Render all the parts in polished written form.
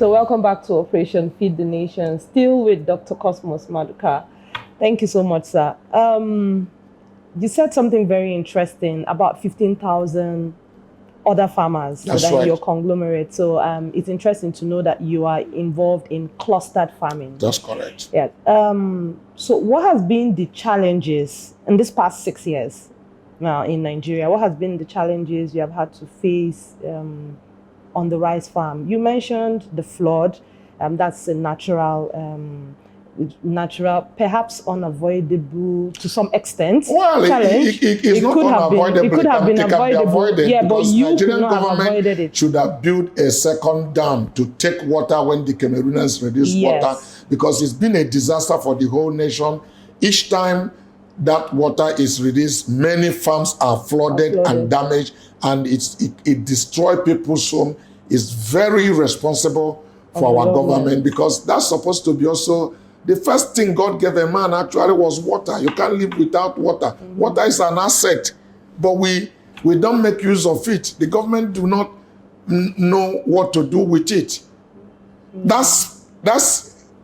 So welcome back to Operation Feed the Nation, still with Dr. Cosmas Maduka. Thank you so much, sir. You said something very interesting about 15,000 other farmers within your conglomerate. So it's interesting to know that you are involved in clustered farming. That's correct. Yeah. So what has been the challenges in this past 6 years now in Nigeria? What has been the challenges you have had to face on the rice farm? You mentioned the flood. That's a natural, perhaps unavoidable to some extent. Well, it's not unavoidable. It could have been avoidable. Yeah, but you Nigerian could not have avoided it. Should have built a second dam to take water when the Cameroonians reduce water, because it's been a disaster for the whole nation. Each time that water is released, many farms are flooded and damaged, and it destroys people's home. It's very irresponsible for our government, because that's supposed to be also the first thing God gave a man actually was water. You can't live without water. Water is an asset, but we don't make use of it. The government do not know what to do with it. That's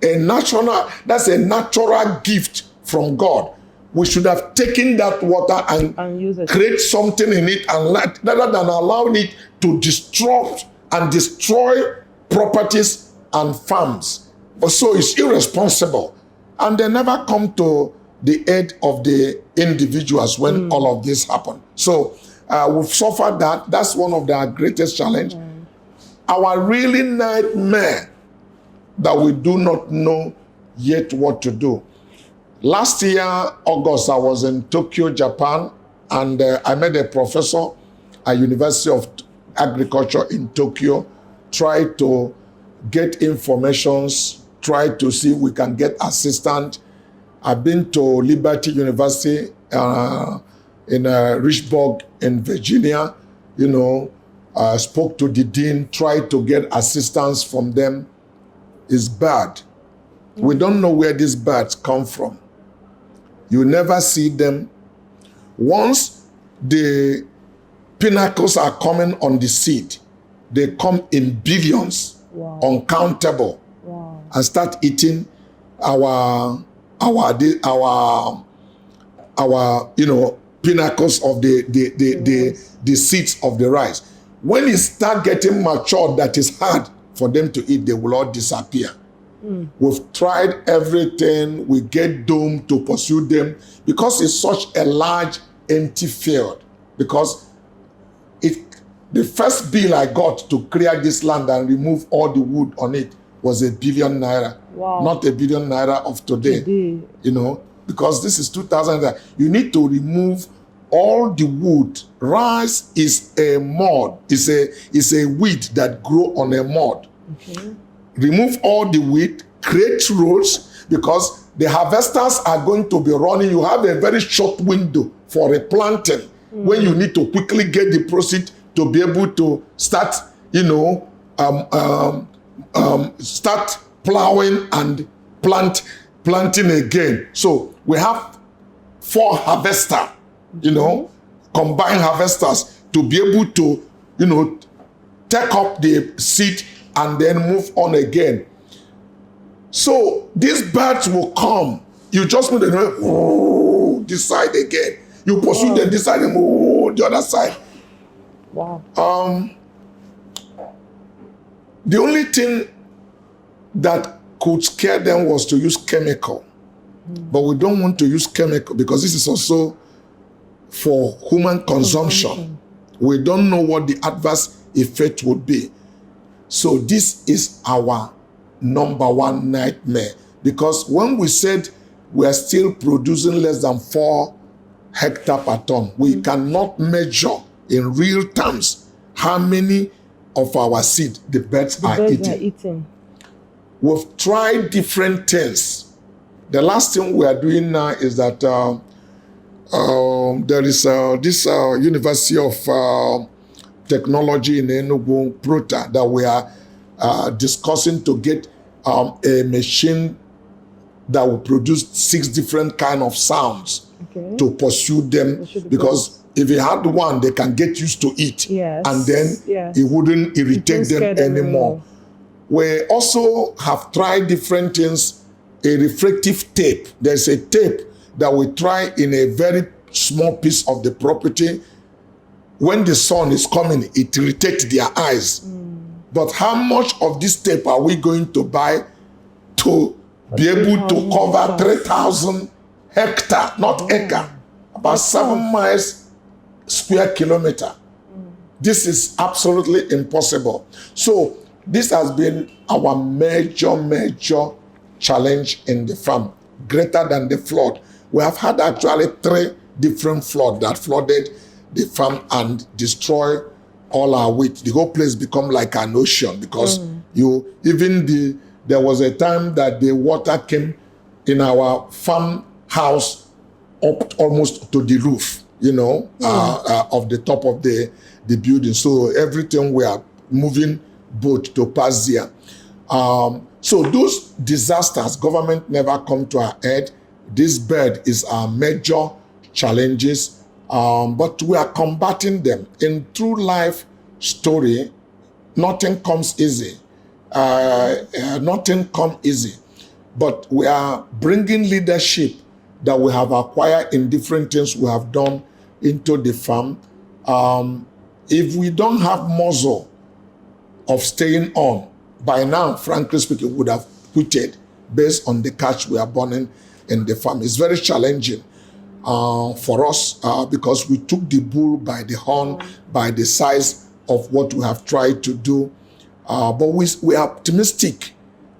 a natural gift from God. We should have taken that water and use it, create something in it, and rather than allowing it to destroy properties and farms. So it's irresponsible. And they never come to the aid of the individuals when all of this happen. So we've suffered that. That's one of our greatest challenge. Our really nightmare that we do not know yet what to do. Last year, August, I was in Tokyo, Japan, and I met a professor at University of Agriculture in Tokyo, tried to get informations, try to see if we can get assistance. I've been to Liberty University in Richburg in Virginia, spoke to the dean, tried to get assistance from them. It's bad. We don't know where these birds come from. You never see them. Once the pinnacles are coming on the seed, they come in billions, uncountable, and start eating our pinnacles of the seeds of the rice. When it start getting matured, that is hard for them to eat, they will all disappear. We've tried everything. We get doomed to pursue them because it's such a large empty field. Because the first bill I got to clear this land and remove all the wood on it was #1 billion. Not #1 billion of today. Because this is 2000. You need to remove all the wood. Rice is a mud. It's a weed that grow on a mud. Remove all the weed, create roads, because the harvesters are going to be running. You have a very short window for replanting when you need to quickly get the proceed to be able to start, start plowing and planting again. So we have 4 harvesters, combined harvesters, to be able to, take up the seed and then move on again. So these birds will come. You just need to know, this side again. You pursue them this side and the other side. The only thing that could scare them was to use chemical. But we don't want to use chemical because this is also for human consumption. We don't know what the adverse effect would be. So this is our #1 nightmare, because when we said we are still producing less than 4 hectares per ton, we cannot measure in real terms how many of our seed the birds are eating. We've tried different things. The last thing we are doing now is that there is this University of Technology in Enugu, Prota, that we are discussing to get a machine that will produce 6 different kind of sounds to pursue them, because if you had one, they can get used to it, and then it wouldn't irritate them anymore. We also have tried different things. A reflective tape. There's a tape that we try in a very small piece of the property. When the sun is coming, it irritates their eyes. But how much of this tape are we going to buy to be able to cover 3,000 hectare, not acre, about 7 miles square kilometer? This is absolutely impossible. So this has been our major challenge in the farm, greater than the flood. We have had actually 3 different floods that flooded the farm and destroyed all our wheat. The whole place become like an ocean because there was a time that the water came in our farm house up almost to the roof, of the top of the building. So everything we are moving boat to pass there. So those disasters, government never come to our head. This bird is our major challenges, but we are combating them. In true life story, nothing comes easy. Nothing comes easy. But we are bringing leadership that we have acquired in different things we have done into the farm. If we don't have muscle of staying on, by now, frankly speaking, would have quitted based on the catch we are burning in the farm. It's very challenging for us because we took the bull by the horn, by the size of what we have tried to do. But we are optimistic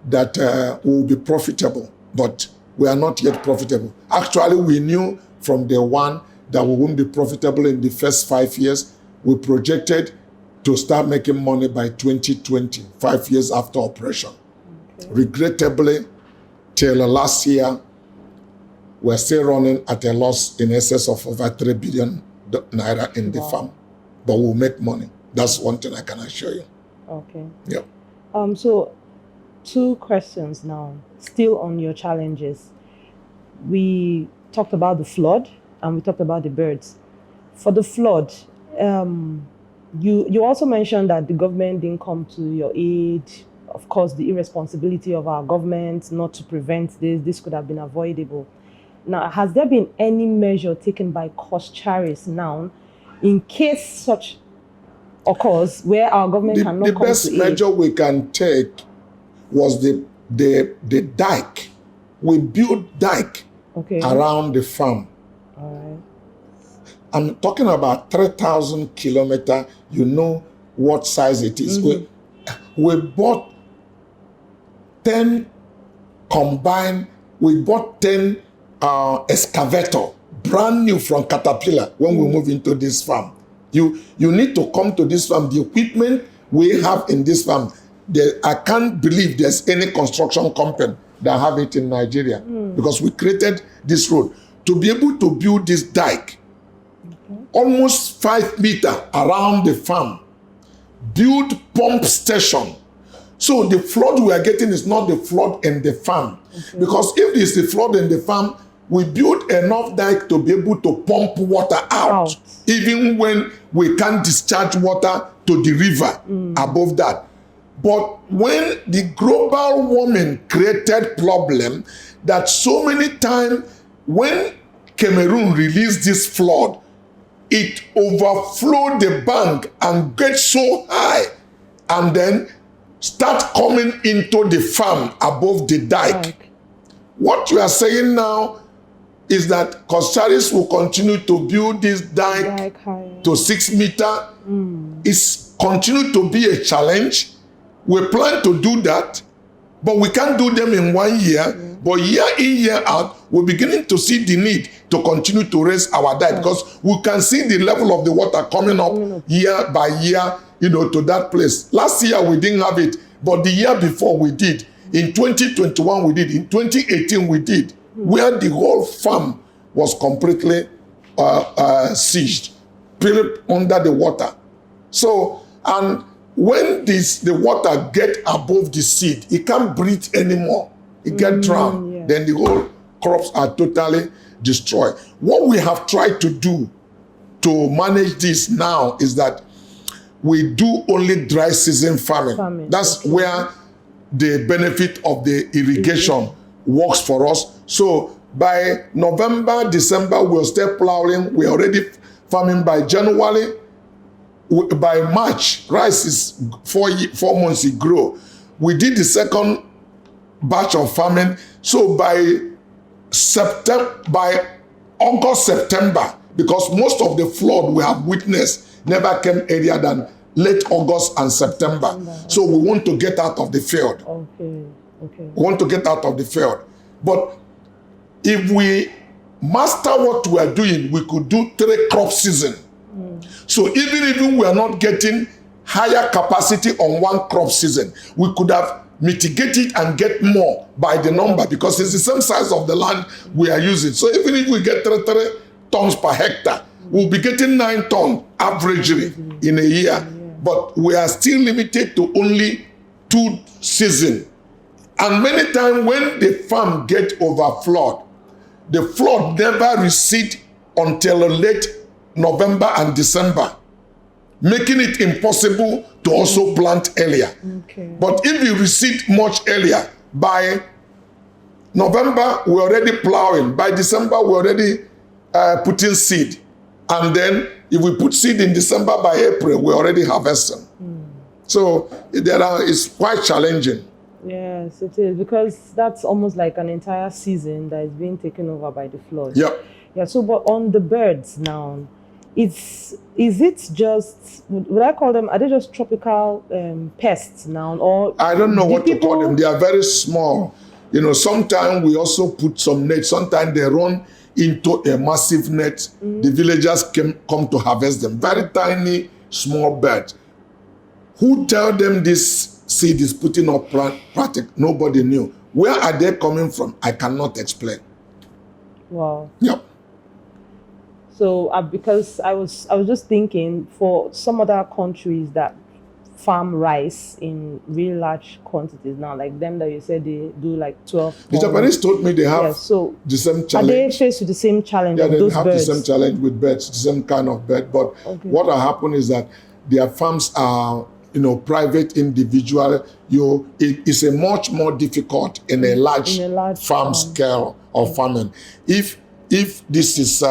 that we will be profitable, but we are not yet profitable. Actually, we knew from day one that we won't be profitable in the first 5 years. We projected to start making money by 2020, 5 years after operation. Okay. Regrettably, till last year, we're still running at a loss in excess of over 3 billion naira in the farm. But we'll make money. That's one thing I can assure you. Okay. Yeah. So 2 questions now, still on your challenges. We talked about the flood and we talked about the birds. For the flood, you also mentioned that the government didn't come to your aid. Of course, the irresponsibility of our government not to prevent this could have been avoidable. Now, has there been any measure taken by Coscharis now in case such occurs where our government cannot come to aid? The best measure we can take was the dike. We built dike around the farm. All right. I'm talking about 3,000 kilometers. You know what size it is. We bought 10 combined. We bought 10 excavator, brand new from Caterpillar when we move into this farm. You need to come to this farm. The equipment we have in this farm, I can't believe there's any construction company that have it in Nigeria because we created this road. To be able to build this dike, almost 5 meters around the farm, build pump station. So the flood we are getting is not the flood in the farm. Because if it's the flood in the farm, we build enough dike to be able to pump water out. Even when we can't discharge water to the river above that. But when the global warming created problem that so many times when Cameroon released this flood, it overflowed the bank and get so high and then start coming into the farm above the dike. What you are saying now is that Coscharis will continue to build this dike to 6 meters. It's continue to be a challenge. We plan to do that, but we can't do them in 1 year. But year in, year out, we're beginning to see the need to continue to raise our dike because we can see the level of the water coming up year by year, to that place. Last year we didn't have it, but the year before we did. In 2021 we did. In 2018 we did. Where the whole farm was completely sieged, built under the water. So, and when the water get above the seed, it can't breathe anymore. It get drowned. Then the whole crops are totally destroyed. What we have tried to do to manage this now is that we do only dry season farming. That's where the benefit of the irrigation works for us. So by November, December, we'll start plowing. We're already farming by January. By March, rice is 4 months it grow. We did the second batch of farming. So by August, September, because most of the flood we have witnessed never came earlier than late August and September. So we want to get out of the field. Okay. We want to get out of the field. But if we master what we are doing, we could do 3 crop season. So even we are not getting higher capacity on 1 crop season, we could have mitigated and get more by the number, because it's the same size of the land we are using. So even if we get 3 tons per hectare, we'll be getting 9 tons averagely in a year. But we are still limited to only 2 seasons. And many times when the farm get over flood, the flood never recede until late November and December, making it impossible to also plant earlier. But if you recede much earlier, by November we're already plowing, by December we're already putting seed, and then if we put seed in December, by April we're already harvesting. So it's quite challenging. Yes, it is, because that's almost like an entire season that is being taken over by the flood. Yeah. So but on the birds now, is it just, would I call them, are they just tropical pests now, or I don't know what to call them. They are very small. Sometimes we also put some nets. Sometimes they run into a massive net. The villagers come to harvest them. Very tiny, small birds. Who tell them this seed is putting up practice? Nobody knew. Where are they coming from? I cannot explain. Wow. Yep. So because I was just thinking, for some other countries that farm rice in really large quantities now, like them that you said they do like 12 The Japanese told me they have the same challenge. Are they faced with the same challenge? Yeah, they those have birds? the same challenge with birds, the same kind of bird. But what will happen is that their farms are, private, individual. It's a much more difficult in a large farm scale of farming. If this is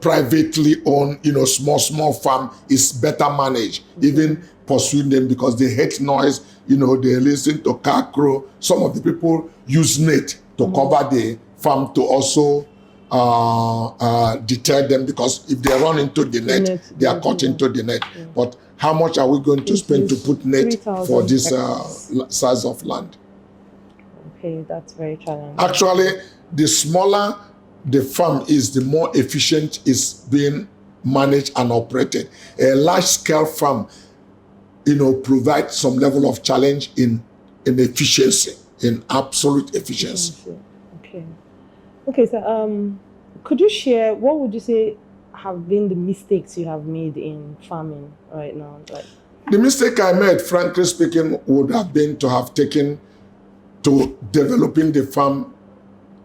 privately owned, small farm, is better managed, even pursuing them, because they hate noise, they listen to car crow. Some of the people use net to cover the farm to also deter them, because if they run into the net, they are caught into the net. But how much are we going to spend to put net for this size of land? Okay, that's very challenging. Actually, the smaller the farm is, the more efficient it's being managed and operated. A large-scale farm, provides some level of challenge in efficiency, in absolute efficiency. Okay. So, could you share, what would you say have been the mistakes you have made in farming right now? The mistake I made, frankly speaking, would have been to have taken to developing the farm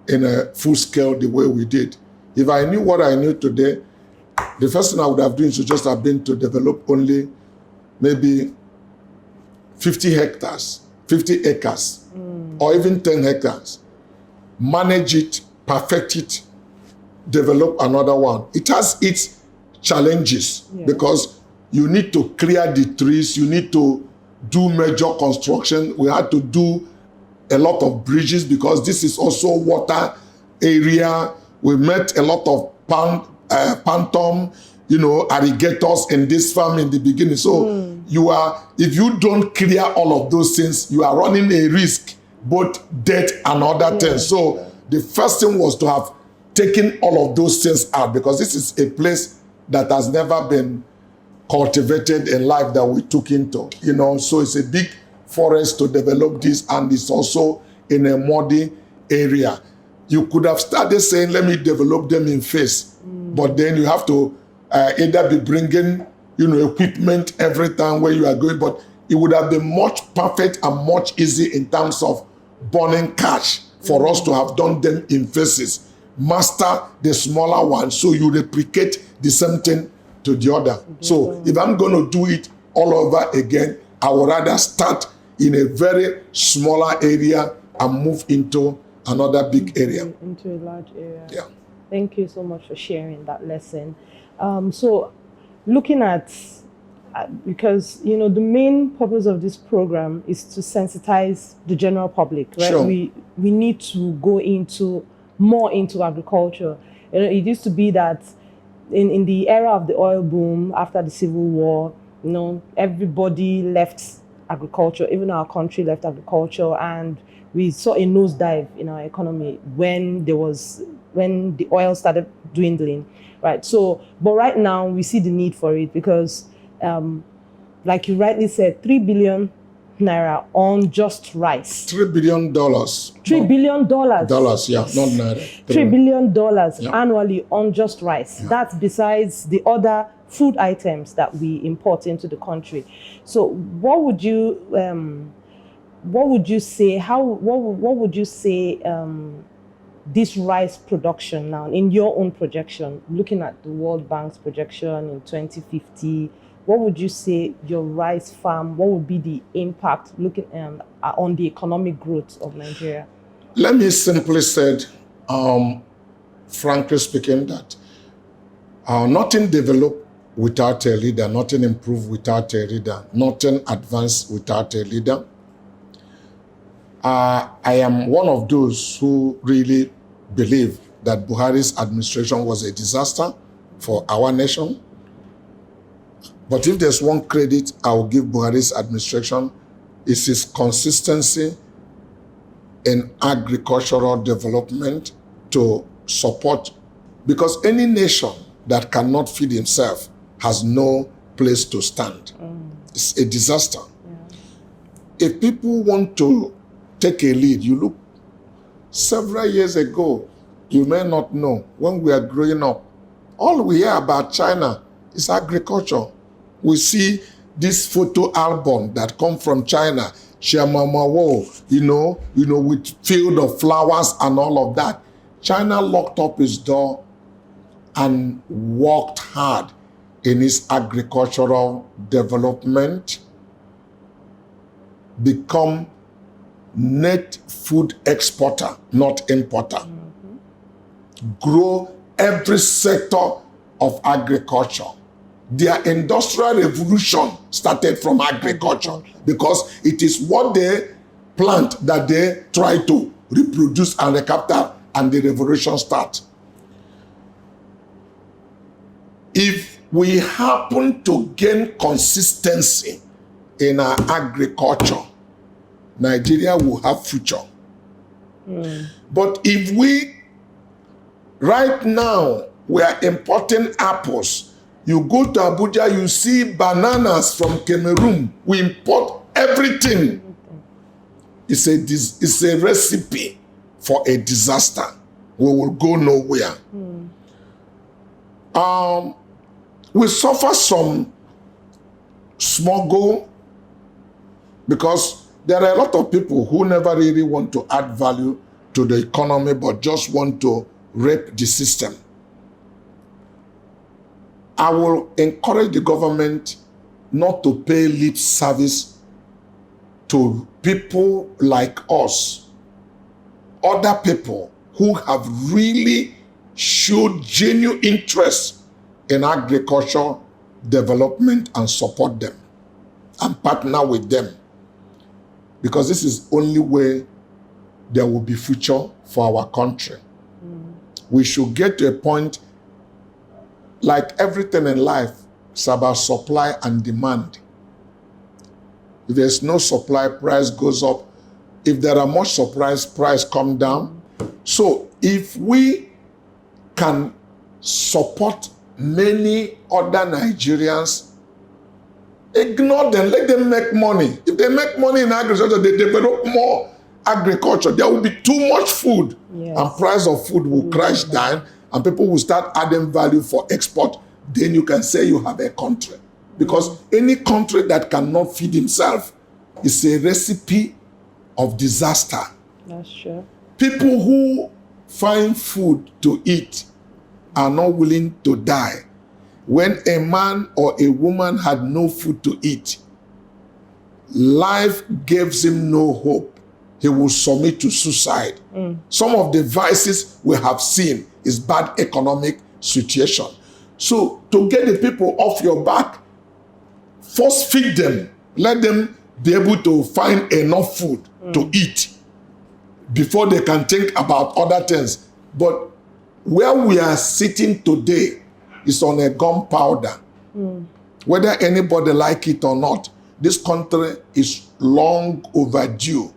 in a full scale the way we did. If I knew what I knew today, the first thing I would have done should just have been to develop only maybe 50 acres, or even 10 hectares. Manage it, perfect it, develop another one. It has its challenges, because you need to clear the trees, you need to do major construction. We had to do a lot of bridges, because this is also water area. We met a lot of pantom, irrigators in this farm in the beginning. So if you don't clear all of those things, you are running a risk, both death and other things. So the first thing was to have taken all of those things out, because this is a place that has never been cultivated in life that we took into, so it's a big forest to develop this, and it's also in a muddy area. You could have started saying, let me develop them in phase, but then you have to either be bringing, equipment every time where you are going, but it would have been much perfect and much easy in terms of burning cash for us to have done them in phases. Master the smaller one, so you replicate the same thing to the other. So if I'm going to do it all over again, I would rather start in a very smaller area and move into another big area. Into a large area. Yeah. Thank you so much for sharing that lesson. So looking at, because, you know, the main purpose of this program is to sensitize the general public, right? Sure. We need to go more into agriculture. You know, it used to be that in the era of the oil boom after the Civil War, you know, everybody left agriculture, even our country left agriculture, and we saw a nosedive in our economy when the oil started dwindling, right? So, but right now we see the need for it because, like you rightly said, 3 billion naira on just rice. $3 billion. $3 billion. Dollars, yeah, not naira. $3 billion Yeah. annually on just rice. Yeah. That's besides the other food items that we import into the country. So what would you say, what would you say this rice production now, in your own projection, looking at the World Bank's projection in 2050, what would you say your rice farm, what would be the impact looking on the economic growth of Nigeria? Let me simply say, frankly speaking, that nothing developed without a leader, nothing improved without a leader, nothing advanced without a leader. I am one of those who really believe that Buhari's administration was a disaster for our nation. But if there's one credit I will give Buhari's administration, is his consistency in agricultural development to support, because any nation that cannot feed himself has no place to stand. It's a disaster. Yeah. If people want to take a lead, you look, several years ago, you may not know, when we are growing up, all we hear about China is agriculture. We see this photo album that come from China, Xiamamawo, you know, with field of flowers and all of that. China locked up its door and worked hard in its agricultural development, become net food exporter, not importer. Grow every sector of agriculture. Their industrial revolution started from agriculture because it is what they plant that they try to reproduce and recapture, and the revolution starts. If we happen to gain consistency in our agriculture, Nigeria will have future. But if right now, we are importing apples. You go to Abuja, you see bananas from Cameroon. We import everything. It's a recipe for a disaster. We will go nowhere. We suffer some smuggle because there are a lot of people who never really want to add value to the economy but just want to rape the system. I will encourage the government not to pay lip service to people like us, other people who have really showed genuine interest in agriculture development, and support them and partner with them. Because this is the only way there will be future for our country. We should get to a point, like everything in life, it's about supply and demand. If there's no supply, price goes up. If there are much supply, price come down. So if we can support many other Nigerians, ignore them, let them make money. If they make money in agriculture, they develop more agriculture. There will be too much food, and price of food will crash down, and people will start adding value for export. Then you can say you have a country. Because any country that cannot feed himself is a recipe of disaster. That's true. People who find food to eat are not willing to die. When a man or a woman had no food to eat, life gives him no hope, he will submit to suicide. Some of the vices we have seen is bad economic situation. So to get the people off your back, first feed them. Let them be able to find enough food to eat before they can think about other things. But where we are sitting today is on a gunpowder. Whether anybody like it or not, this country is long overdue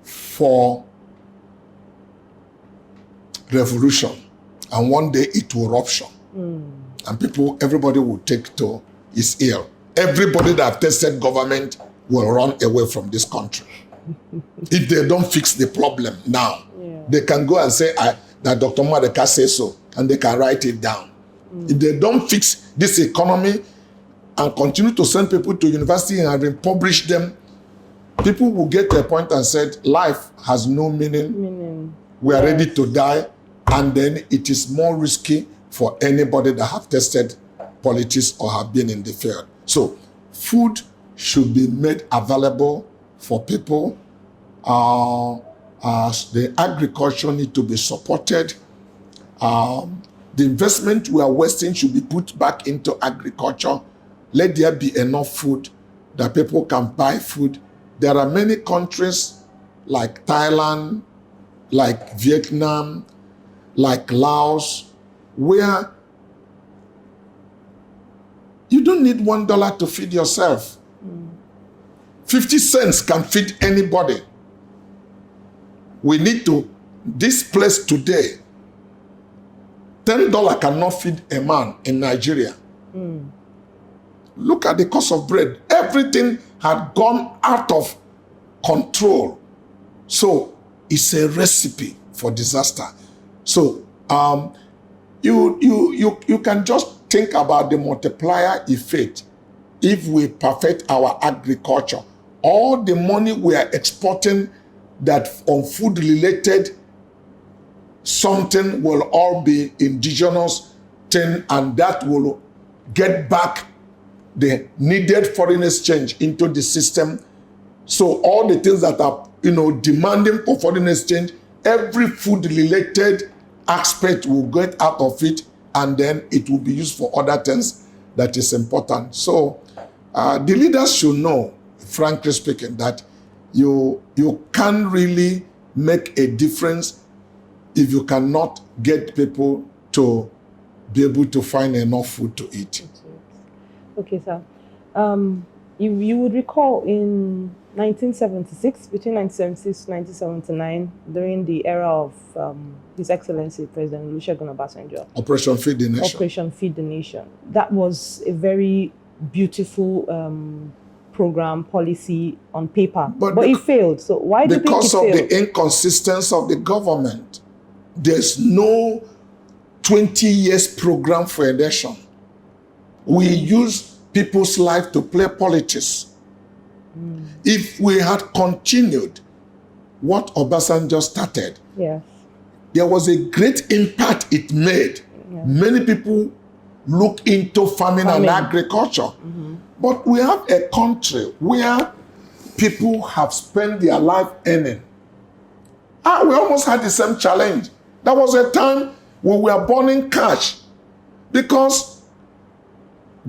for revolution. And one day it will rupture. And everybody will take to his ear. Everybody that have tested government will run away from this country. If they don't fix the problem now, they can go and say that Dr. Maduka says so, and they can write it down. If they don't fix this economy and continue to send people to university and republish them, people will get to a point and said, life has no meaning. We are ready to die, and then it is more risky for anybody that have tested politics or have been in the field. So food should be made available for people. The agriculture need to be supported. The investment we are wasting should be put back into agriculture. Let there be enough food that people can buy food. There are many countries like Thailand, like Vietnam, like Laos, where you don't need $1 to feed yourself. 50 cents can feed anybody. We need to, this place today, $10 cannot feed a man in Nigeria. Look at the cost of bread. Everything had gone out of control. So it's a recipe for disaster. So you can just think about the multiplier effect if we perfect our agriculture. All the money we are exporting that on food related something will all be indigenous thing, and that will get back the needed foreign exchange into the system. So all the things that are demanding for foreign exchange, every food related aspect will get out of it, and then it will be used for other things that is important. So the leaders should know, frankly speaking, that you can't really make a difference if you cannot get people to be able to find enough food to eat. Okay, sir. You would recall in 1976, between 1976 to 1979, during the era of His Excellency President Olusegun Obasanjo. Operation Feed the Nation. Operation Feed the Nation. That was a very beautiful program, policy on paper, but it failed. So why do you think it failed? Because of the inconsistency of the government. There's no 20 years program for a nation. We use people's life to play politics. If we had continued what Obasanjo started, there was a great impact it made. Many people look into farming and agriculture. But we have a country where people have spent their life earning. We almost had the same challenge. There was a time when we were burning cash because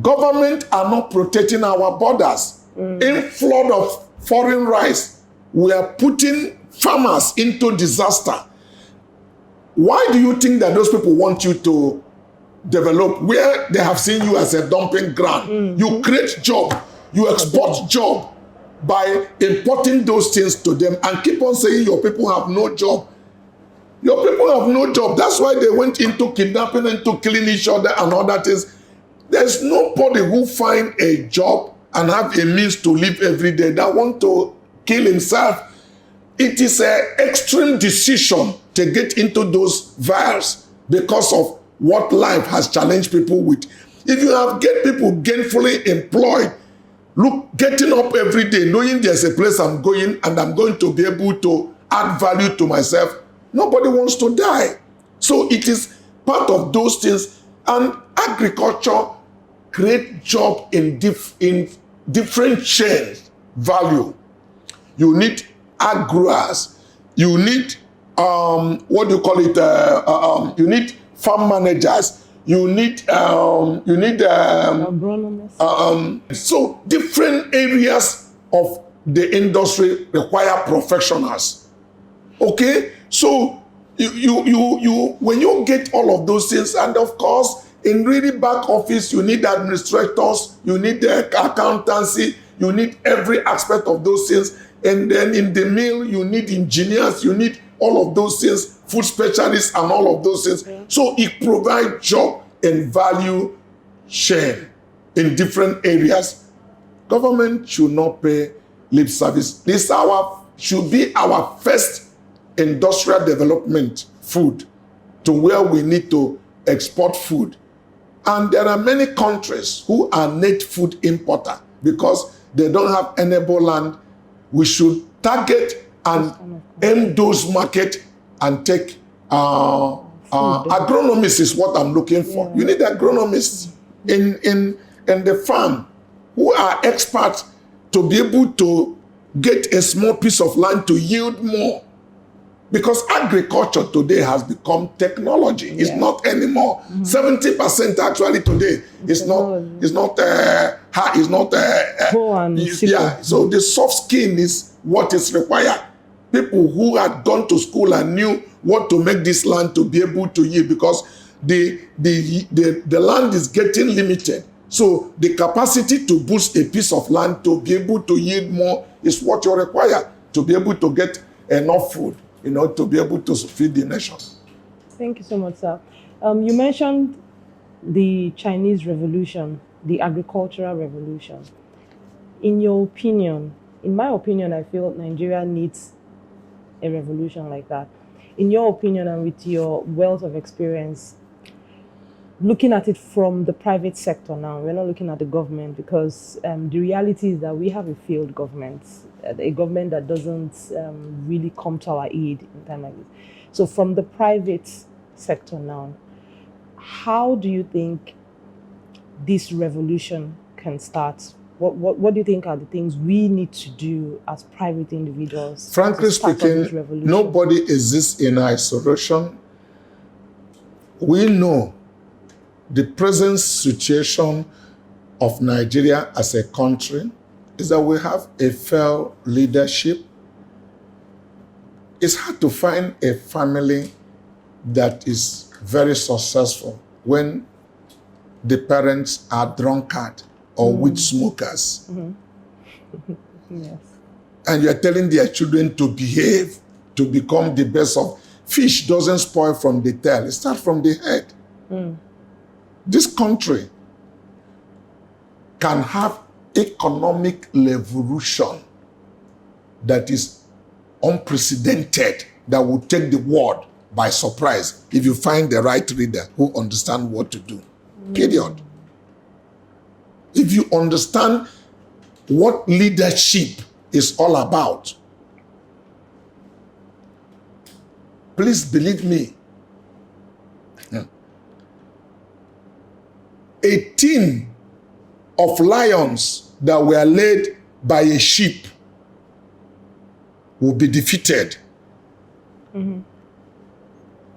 government are not protecting our borders. In flood of foreign rice, we are putting farmers into disaster. Why do you think that those people want you to develop where they have seen you as a dumping ground? You create job, you export job by importing those things to them and keep on saying your people have no job. Your people have no job. That's why they went into kidnapping and to killing each other and other things. There's nobody who find a job and have a means to live every day that want to kill himself. It is an extreme decision to get into those vials because of what life has challenged people with. If you have get people gainfully employed, look, getting up every day, knowing there's a place I'm going and I'm going to be able to add value to myself, nobody wants to die. So it is part of those things. And agriculture create job in different chains value. You need growers. You need what do you call it? You need farm managers. You need Agronomists. So different areas of the industry require professionals. Okay, so you when you get all of those things, and of course in really back office you need administrators, you need the accountancy, you need every aspect of those things, and then in the mill you need engineers, you need all of those things, food specialists and all of those things. Okay. So it provides job and value share in different areas. Government should not pay lip service. This should be our first industrial development food to where we need to export food. And there are many countries who are net food importer because they don't have enable land. We should target and aim those market and take agronomists is what I'm looking for. Yeah. You need agronomists in the farm who are experts to be able to get a small piece of land to yield more. Because agriculture today has become technology. It's not anymore. 70% actually today is not so the soft skin is what is required. People who had gone to school and knew what to make this land to be able to yield, because the land is getting limited. So the capacity to boost a piece of land to be able to yield more is what you require to be able to get enough food, to be able to feed the nation. Thank you so much, sir. You mentioned the Chinese revolution, the agricultural revolution. In your opinion, in my opinion, I feel Nigeria needs a revolution like that. In your opinion, and with your wealth of experience, looking at it from the private sector now, we're not looking at the government, because the reality is that we have a failed government, a government that doesn't really come to our aid in time like this. So from the private sector now, how do you think this revolution can start? What do you think are the things we need to do as private individuals? Frankly speaking, nobody exists in isolation. We know the present situation of Nigeria as a country is that we have a failed leadership. It's hard to find a family that is very successful when the parents are drunkard or weed smokers. Yes. And you're telling their children to behave, to become the best of. Fish doesn't spoil from the tail, it starts from the head. This country can have economic revolution that is unprecedented, that will take the world by surprise if you find the right leader who understands what to do. Period. If you understand what leadership is all about, please believe me, a team of lions that were led by a sheep will be defeated.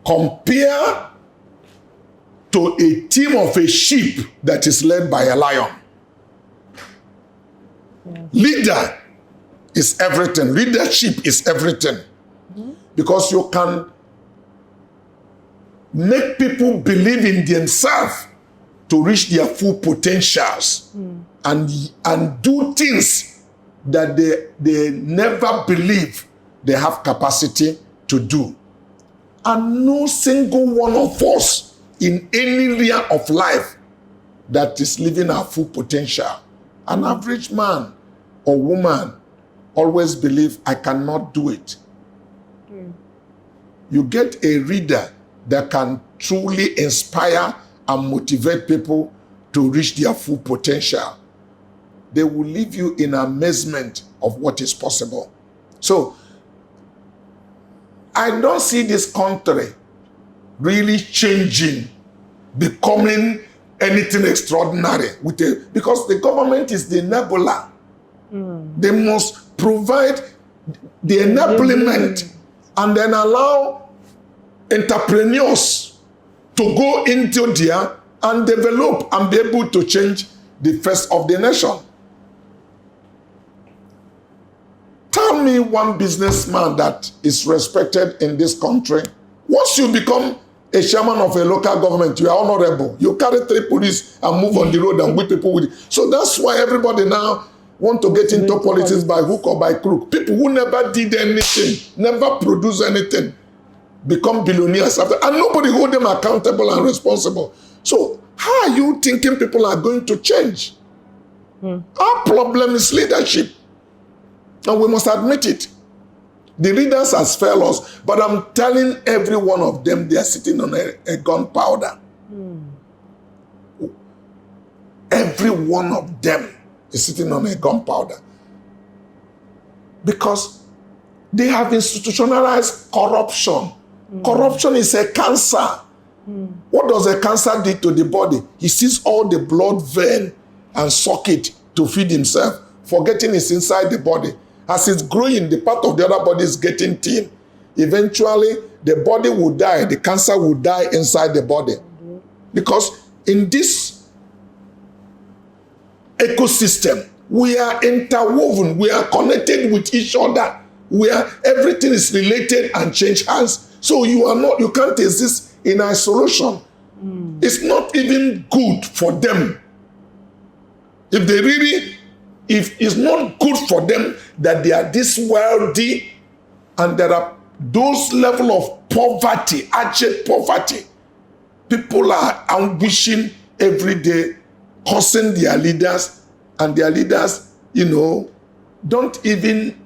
Compare to a team of a sheep that is led by a lion. Leader is everything. Leadership is everything. Because you can make people believe in themselves to reach their full potentials and do things that they never believe they have capacity to do. And no single one of us in any area of life that is living our full potential. An average man or woman always believe, I cannot do it. You get a reader that can truly inspire and motivate people to reach their full potential. They will leave you in amazement of what is possible. So, I don't see this country really changing, becoming anything extraordinary because the government is the enabler. They must provide the enablement and then allow entrepreneurs to go into there and develop and be able to change the face of the nation. Tell me one businessman that is respected in this country. Once you become a chairman of a local government, you are honorable. You carry 3 police and move on the road and whip people with it. So that's why everybody now want to get into politics by hook or by crook. People who never did anything, never produced anything, become billionaires after, and nobody hold them accountable and responsible. So how are you thinking people are going to change? Our problem is leadership. And we must admit it. The leaders has failed us, but I'm telling every one of them they are sitting on a gunpowder. Every one of them is sitting on a gunpowder. Because they have institutionalized corruption. Corruption is a cancer. What does a cancer do to the body? He sees all the blood vein and suck it to feed himself, forgetting it's inside the body. As it's growing, the part of the other body is getting thin. Eventually, the body will die. The cancer will die inside the body. Because in this ecosystem, we are interwoven. We are connected with each other. Everything is related and change hands. So you can't exist in isolation. It's not even good for them. If it's not good for them that they are this wealthy and there are those level of poverty, abject poverty, people are ambushing every day, cursing their leaders, and their leaders,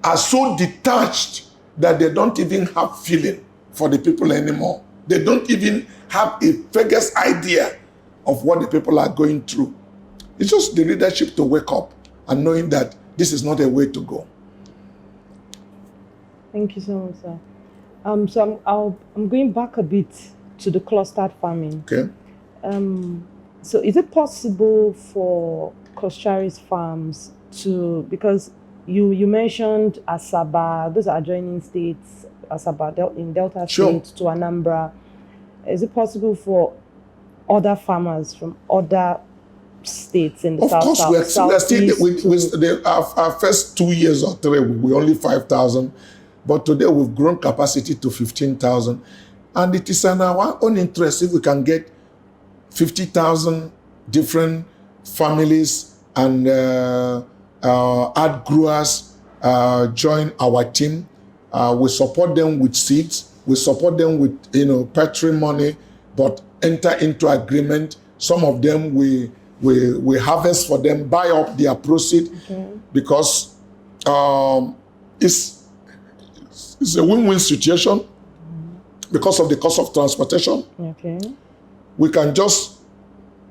are so detached that they don't even have feeling for the people anymore. They don't even have a vaguest idea of what the people are going through. It's just the leadership to wake up and knowing that this is not a way to go. Thank you so much, sir. So I'm going back a bit to the clustered farming. Okay. So is it possible for Coscharis farms because you mentioned Asaba, those are adjoining states, Asaba in Delta State to Anambra. Is it possible for other farmers from other states in the Of course, we're still our first 2 years or 3, we only 5,000, but today we've grown capacity to 15,000, and it is in our own interest if we can get 50,000 different families and ad growers join our team. We support them with seeds, we support them with petri money, but enter into agreement. Some of them we harvest for them, buy up their proceed, because it's a win-win situation because of the cost of transportation. Okay. We can just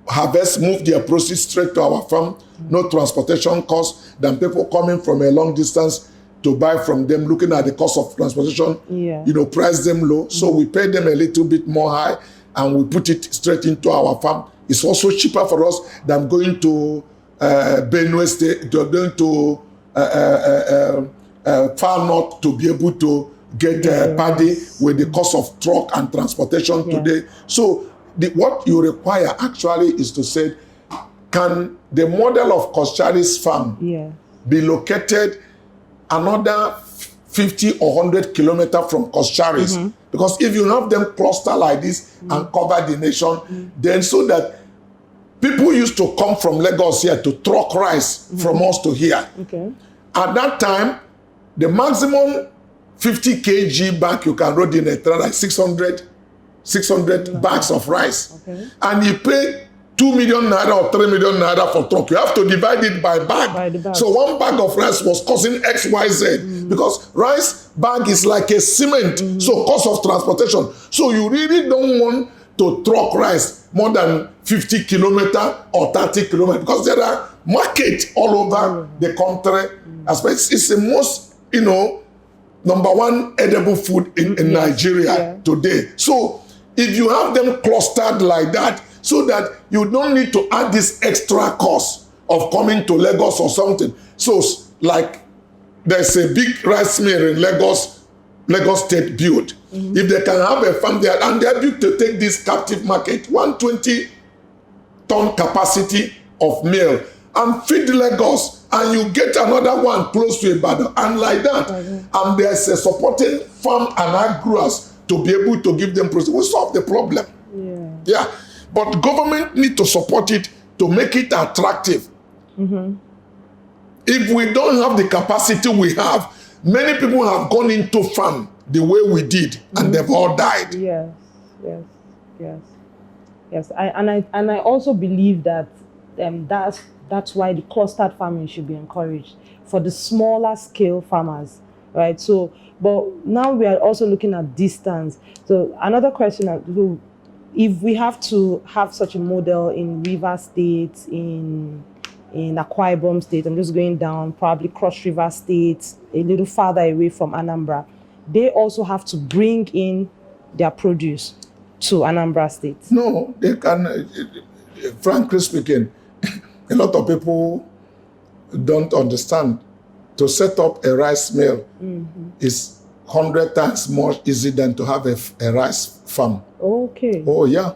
harvest, move their proceeds straight to our farm, no transportation cost, than people coming from a long distance to buy from them, looking at the cost of transportation, price them low. So we pay them a little bit more high and we put it straight into our farm. It's also cheaper for us than going to Benue State, going to far north to be able to get paddy with the cost of truck and transportation today. So what you require actually is to say, can the model of Coscharis farm be located another 50 or 100 kilometers from Coscharis? Because if you have them cluster like this and cover the nation, then so that people used to come from Lagos here to truck rice from us to here. Okay. At that time, the maximum 50 kg bag you can load in a truck, like 600 bags of rice. Okay. And you pay 2 million naira or 3 million naira for truck. You have to divide it by bag. So one bag of rice was costing XYZ because rice bag is like a cement. So cost of transportation. So you really don't want to truck rice more than 50 kilometers or 30 kilometers because there are markets all over the country. It's the most, number one edible food in Nigeria today. So if you have them clustered like that, so that you don't need to add this extra cost of coming to Lagos or something. So like there's a big rice mill in Lagos State built. If they can have a farm there and they're built to take this captive market, 120-ton capacity of mill, and feed Lagos, and you get another one close to Ibadan, and like that. And there's a supporting farm and ag growers to be able to give them process. We solve the problem. Yeah. But government need to support it to make it attractive. If we don't have the capacity we have, many people have gone into farm the way we did, and they've all died. Yes. I also believe that that's why the clustered farming should be encouraged for the smaller scale farmers, right? So, but now we are also looking at distance. So another question, if we have to have such a model in Rivers State, in Akwa Ibom State, I'm just going down, probably Cross River State, a little farther away from Anambra, they also have to bring in their produce to Anambra State. No, they can, frankly speaking, a lot of people don't understand. To set up a rice mill is 100 times more easy than to have a rice farm. Okay. Oh, yeah.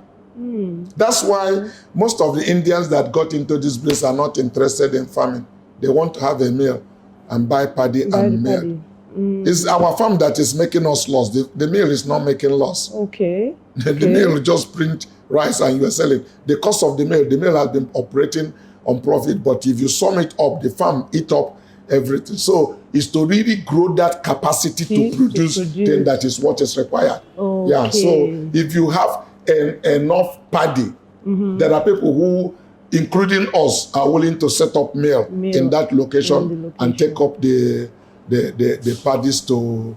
That's why most of the Indians that got into this place are not interested in farming. They want to have a mill and buy paddy and milk. It's our farm that is making us loss. The mill is not making loss. Okay. The mill just print rice and you are selling. The cost of the mill has been operating on profit, but if you sum it up, the farm eat up everything. So it's to really grow that capacity to produce, then that is what is required. Okay. Yeah. So if you have enough paddy, there are people who, including us, are willing to set up mill in that location and take up the paddies to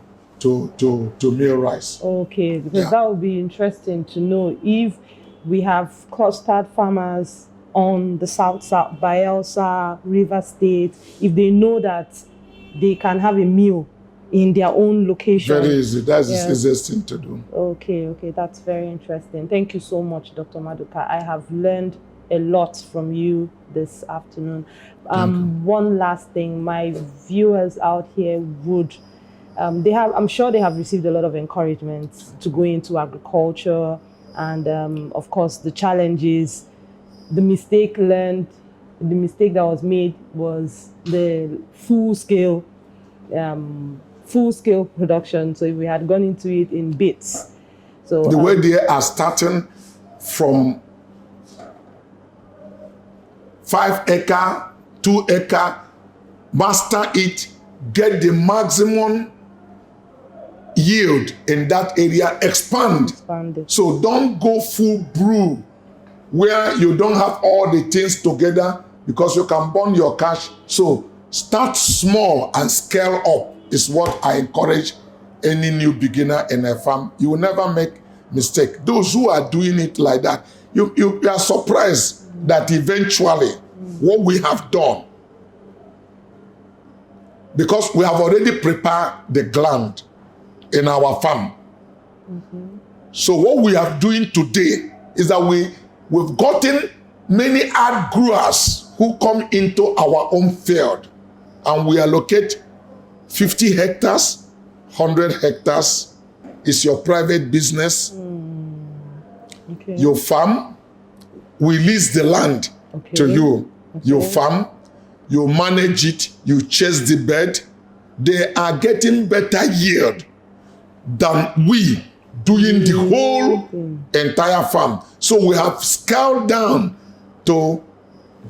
mill rice. Okay, because that would be interesting to know if we have clustered farmers on the south, Bayelsa, River State, if they know that they can have a meal in their own location. Very easy. That's the easiest thing to do. Okay, that's very interesting. Thank you so much, Dr. Maduka. I have learned a lot from you this afternoon. One last thing, my viewers out here would, I'm sure they have received a lot of encouragement to go into agriculture, and of course the challenges, the mistake learned, the mistake that was made was the full scale production. So if we had gone into it in bits, so the way they are starting from 5 acre, 2 acre, master it, get the maximum yield in that area, expand. So don't go full brew where you don't have all the things together, because you can burn your cash. So start small and scale up is what I encourage any new beginner in a farm. You will never make mistake. Those who are doing it like that, you are surprised that eventually what we have done, because we have already prepared the ground in our farm. So what we are doing today is that we've gotten many ag growers who come into our own field, and we allocate 50 hectares, 100 hectares. Is your private business. Your farm, we lease the land to you. Your farm, you manage it, you chase the bird. They are getting better yield than we doing the whole entire farm. So we have scaled down to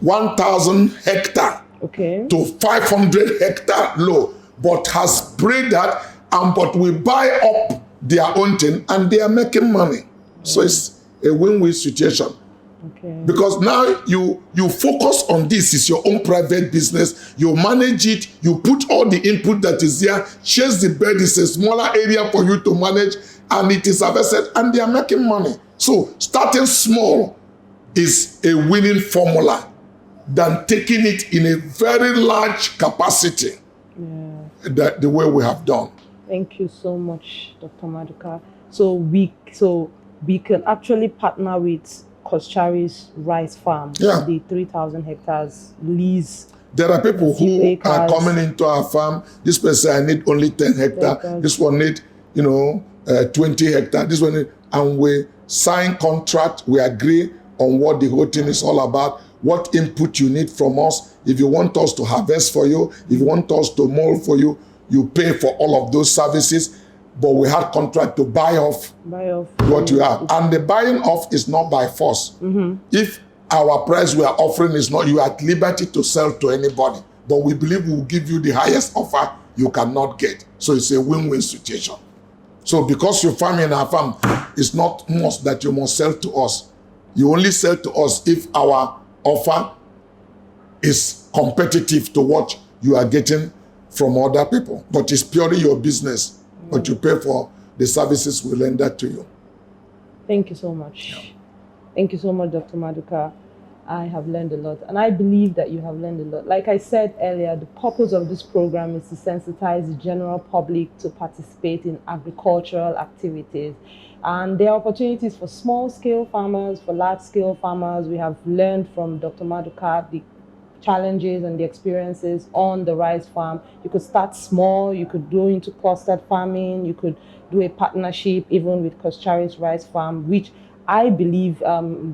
1,000 hectare to 500 hectare low, but has spread that, but we buy up their own thing and they are making money. So it's a win-win situation. Because now you focus on this, is your own private business, you manage it, you put all the input that is there, chase the bird, is a smaller area for you to manage, and it is harvested, and they are making money. So starting small is a winning formula than taking it in a very large capacity, the way we have done. Thank you so much, Dr. Maduka. So we can actually partner with Coscharis rice farm, Yeah. the 3,000 hectares lease. There are people who acres. are coming into our farm. This person, I need only 10 hectares. Acres. This one need, 20 hectares. This one need, and we sign contract. We agree on what the whole thing is all about. What input you need from us. If you want us to harvest for you, if you want us to mold for you, you pay for all of those services. But we had contract to buy off what you have. And the buying off is not by force. If our price we are offering is not, you are at liberty to sell to anybody. But we believe we will give you the highest offer you cannot get. So it's a win-win situation. So because you farm in our farm, it's not must that you must sell to us. You only sell to us if our offer is competitive to what you are getting from other people. But it's purely your business. But you pay for the services we render to you. Thank you so much. Thank you so much, Dr. Maduka. I have learned a lot, and I believe that you have learned a lot. Like I said earlier, the purpose of this program is to sensitize the general public to participate in agricultural activities. And there are opportunities for small-scale farmers, for large-scale farmers. We have learned from Dr. Maduka the challenges and the experiences on the rice farm. You could start small, you could go into clustered farming, you could do a partnership even with Coscharis Rice Farm, which I believe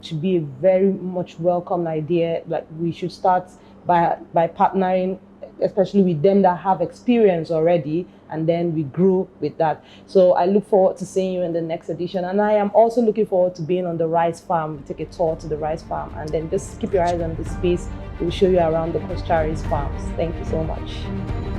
should be a very much welcome idea. Like we should start by partnering, especially with them that have experience already, and then we grow with that. So I look forward to seeing you in the next edition, and I am also looking forward to being on the rice farm. We take a tour to the rice farm, and then just keep your eyes on the space. We'll show you around the Coscharis farms. Thank you so much.